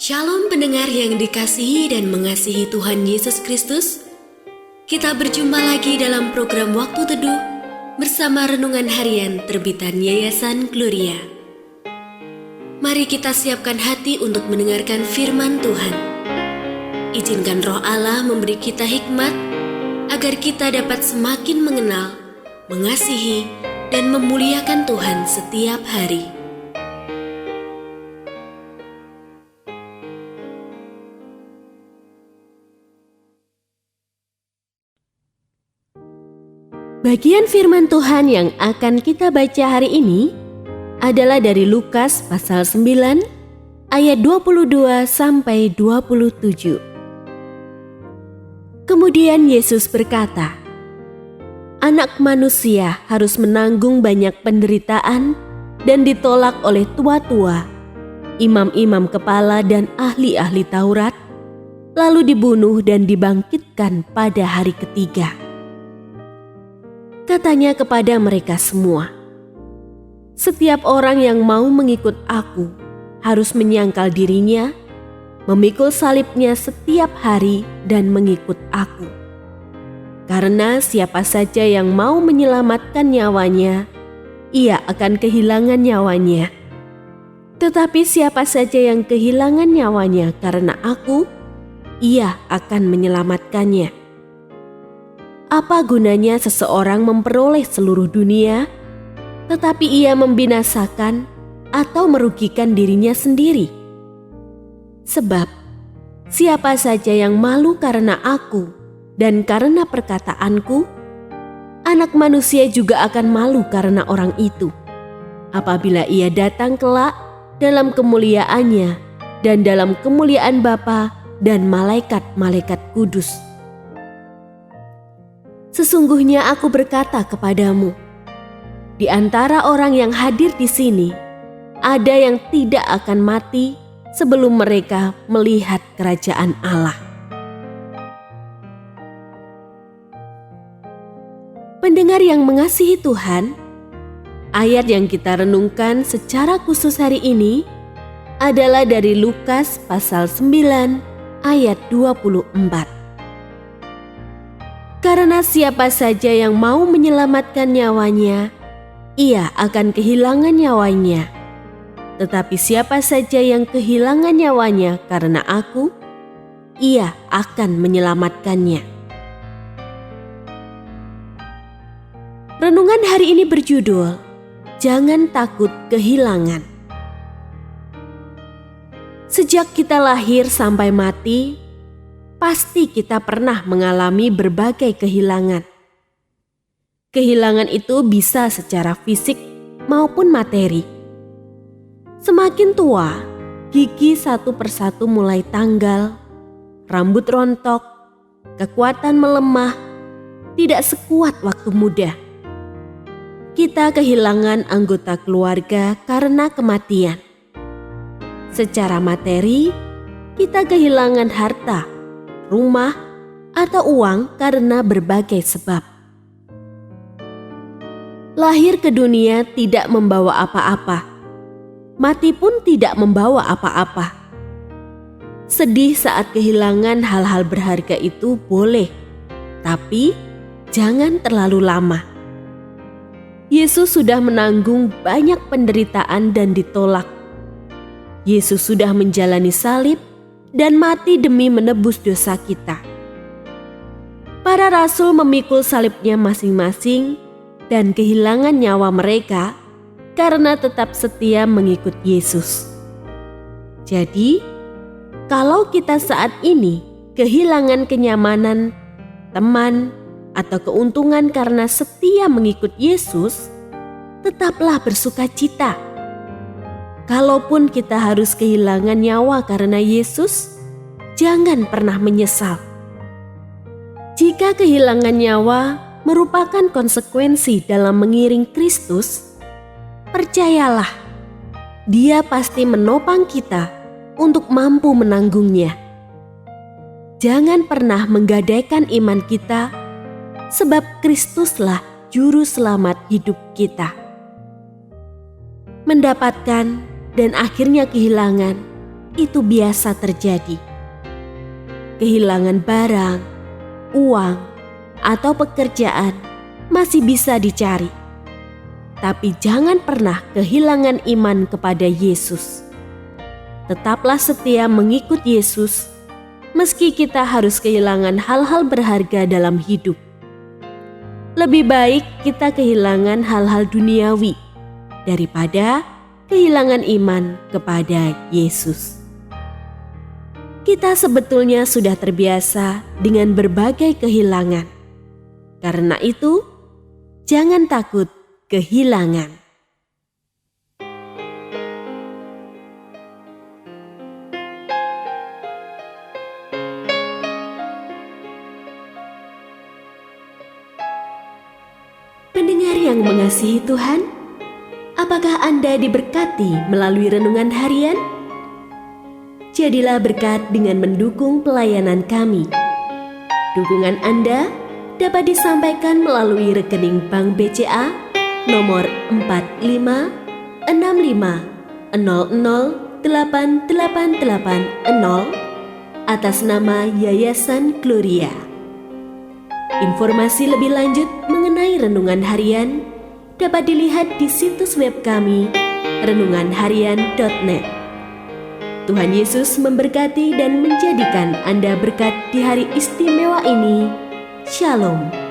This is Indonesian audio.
Shalom pendengar yang dikasihi dan mengasihi Tuhan Yesus Kristus. Kita berjumpa lagi dalam program Waktu Teduh bersama Renungan Harian terbitan Yayasan Gloria. Mari kita siapkan hati untuk mendengarkan firman Tuhan. Izinkan Roh Allah memberi kita hikmat agar kita dapat semakin mengenal, mengasihi, dan memuliakan Tuhan setiap hari. Bagian firman Tuhan yang akan kita baca hari ini adalah dari Lukas pasal 9 ayat 22 sampai 27. Kemudian Yesus berkata, "Anak manusia harus menanggung banyak penderitaan dan ditolak oleh tua-tua, imam-imam kepala dan ahli-ahli Taurat, lalu dibunuh dan dibangkitkan pada hari ketiga." Katanya kepada mereka semua, "Setiap orang yang mau mengikut aku harus menyangkal dirinya, memikul salibnya setiap hari dan mengikut aku. Karena siapa saja yang mau menyelamatkan nyawanya, ia akan kehilangan nyawanya. Tetapi siapa saja yang kehilangan nyawanya karena aku, ia akan menyelamatkannya. Apa gunanya seseorang memperoleh seluruh dunia, tetapi ia membinasakan atau merugikan dirinya sendiri? Sebab siapa saja yang malu karena aku dan karena perkataanku, Anak Manusia juga akan malu karena orang itu, apabila ia datang kelak dalam kemuliaannya dan dalam kemuliaan Bapa dan malaikat-malaikat kudus. Sesungguhnya aku berkata kepadamu, di antara orang yang hadir di sini, ada yang tidak akan mati sebelum mereka melihat kerajaan Allah." Pendengar yang mengasihi Tuhan, ayat yang kita renungkan secara khusus hari ini adalah dari Lukas pasal 9 ayat 24. Karena siapa saja yang mau menyelamatkan nyawanya, ia akan kehilangan nyawanya. Tetapi siapa saja yang kehilangan nyawanya karena aku, ia akan menyelamatkannya. Renungan hari ini berjudul, Jangan Takut Kehilangan. Sejak kita lahir sampai mati, pasti kita pernah mengalami berbagai kehilangan. Kehilangan itu bisa secara fisik maupun materi. Semakin tua, gigi satu persatu mulai tanggal, rambut rontok, kekuatan melemah, tidak sekuat waktu muda. Kita kehilangan anggota keluarga karena kematian. Secara materi, kita kehilangan harta, rumah, atau uang karena berbagai sebab. Lahir ke dunia tidak membawa apa-apa, mati pun tidak membawa apa-apa. Sedih saat kehilangan hal-hal berharga itu boleh, tapi jangan terlalu lama. Yesus sudah menanggung banyak penderitaan dan ditolak. Yesus sudah menjalani salib dan mati demi menebus dosa kita. Para rasul memikul salibnya masing-masing dan kehilangan nyawa mereka karena tetap setia mengikut Yesus. Jadi, kalau kita saat ini kehilangan kenyamanan, teman, atau keuntungan karena setia mengikut Yesus, tetaplah bersukacita. Kalaupun kita harus kehilangan nyawa karena Yesus, jangan pernah menyesal. Jika kehilangan nyawa merupakan konsekuensi dalam mengiring Kristus, percayalah, Dia pasti menopang kita untuk mampu menanggungnya. Jangan pernah menggadaikan iman kita, sebab Kristuslah juru selamat hidup kita. Mendapatkan dan akhirnya kehilangan itu biasa terjadi. Kehilangan barang, uang, atau pekerjaan masih bisa dicari. Tapi jangan pernah kehilangan iman kepada Yesus. Tetaplah setia mengikut Yesus, meski kita harus kehilangan hal-hal berharga dalam hidup. Lebih baik kita kehilangan hal-hal duniawi daripada kehilangan iman kepada Yesus. Kita sebetulnya sudah terbiasa dengan berbagai kehilangan. Karena itu, jangan takut kehilangan. Pendengar yang mengasihi Tuhan, apakah Anda diberkati melalui renungan harian? Jadilah berkat dengan mendukung pelayanan kami. Dukungan Anda dapat disampaikan melalui rekening Bank BCA nomor 4565008880 atas nama Yayasan Gloria. Informasi lebih lanjut mengenai renungan harian dapat dilihat di situs web kami renunganharian.net. Tuhan Yesus memberkati dan menjadikan Anda berkat di hari istimewa ini. Shalom.